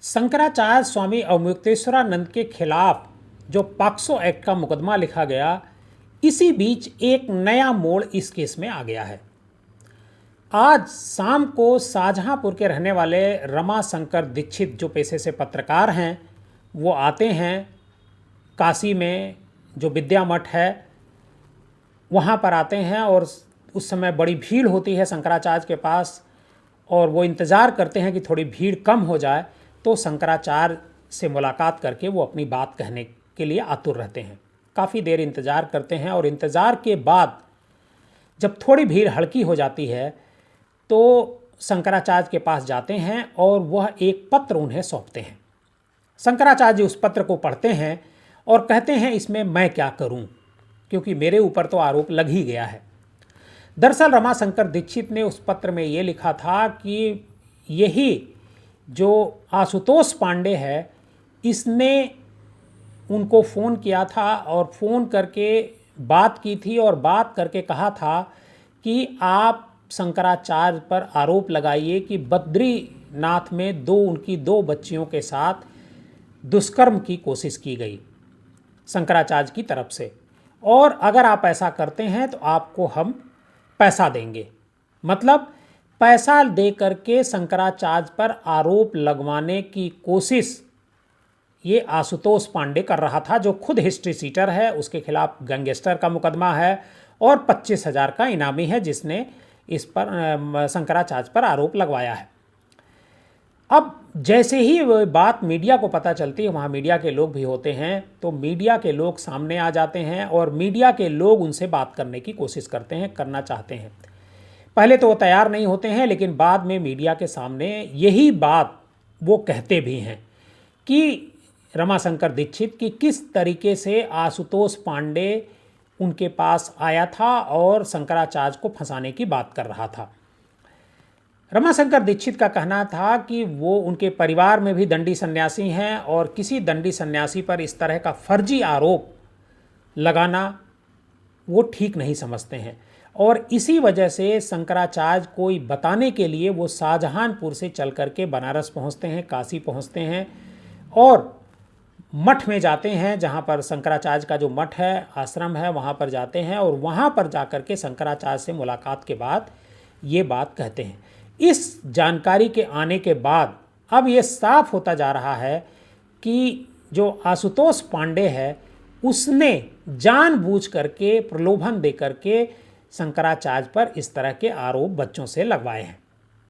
शंकराचार्य स्वामी अवमुक्तेश्वरानंद के खिलाफ जो पॉक्सो एक्ट का मुकदमा लिखा गया, इसी बीच एक नया मोड़ इस केस में आ गया है। आज शाम को शाहजहांपुर के रहने वाले रमाशंकर दीक्षित, जो पेशे से पत्रकार हैं, वो आते हैं काशी में जो विद्या मठ है वहाँ पर आते हैं और उस समय बड़ी भीड़ होती है शंकराचार्य के पास, और वो इंतज़ार करते हैं कि थोड़ी भीड़ कम हो जाए तो शंकराचार्य से मुलाकात करके वो अपनी बात कहने के लिए आतुर रहते हैं। काफ़ी देर इंतज़ार करते हैं और इंतज़ार के बाद जब थोड़ी भीड़ हल्की हो जाती है तो शंकराचार्य के पास जाते हैं और वह एक पत्र उन्हें सौंपते हैं। शंकराचार्य जी उस पत्र को पढ़ते हैं और कहते हैं, इसमें मैं क्या करूं, क्योंकि मेरे ऊपर तो आरोप लग ही गया है। दरअसल रमाशंकर दीक्षित ने उस पत्र में ये लिखा था कि यही जो आशुतोष पांडे है, इसने उनको फ़ोन किया था और फ़ोन करके बात की थी और बात करके कहा था कि आप शंकराचार्य पर आरोप लगाइए कि बद्रीनाथ में उनकी दो बच्चियों के साथ दुष्कर्म की कोशिश की गई शंकराचार्य की तरफ से, और अगर आप ऐसा करते हैं तो आपको हम पैसा देंगे। मतलब पैसा दे करके शंकराचार्य पर आरोप लगवाने की कोशिश ये आशुतोष पांडे कर रहा था, जो खुद हिस्ट्री सीटर है। उसके खिलाफ गैंगस्टर का मुकदमा है और 25,000 का इनामी है जिसने इस पर शंकराचार्य पर आरोप लगवाया है। अब जैसे ही वो बात मीडिया को पता चलती है, वहाँ मीडिया के लोग भी होते हैं, तो मीडिया के लोग सामने आ जाते हैं और मीडिया के लोग उनसे बात करने की कोशिश करना चाहते हैं। पहले तो वो तैयार नहीं होते हैं, लेकिन बाद में मीडिया के सामने यही बात वो कहते भी हैं कि रमाशंकर दीक्षित की किस तरीके से आशुतोष पांडे उनके पास आया था और शंकराचार्य को फंसाने की बात कर रहा था। रमाशंकर दीक्षित का कहना था कि वो उनके परिवार में भी दंडी सन्यासी हैं और किसी दंडी सन्यासी पर इस तरह का फर्जी आरोप लगाना वो ठीक नहीं समझते हैं, और इसी वजह से शंकराचार्य को बताने के लिए वो शाहजहांपुर से चल करके बनारस पहुंचते हैं, काशी पहुंचते हैं और मठ में जाते हैं, जहां पर शंकराचार्य का जो मठ है, आश्रम है, वहां पर जाते हैं और वहां पर जाकर के शंकराचार्य से मुलाकात के बाद ये बात कहते हैं। इस जानकारी के आने के बाद अब ये साफ होता जा रहा है कि जो आशुतोष पांडे है उसने जानबूझ करके प्रलोभन दे करके शंकराचार्य पर इस तरह के आरोप बच्चों से लगवाए हैं।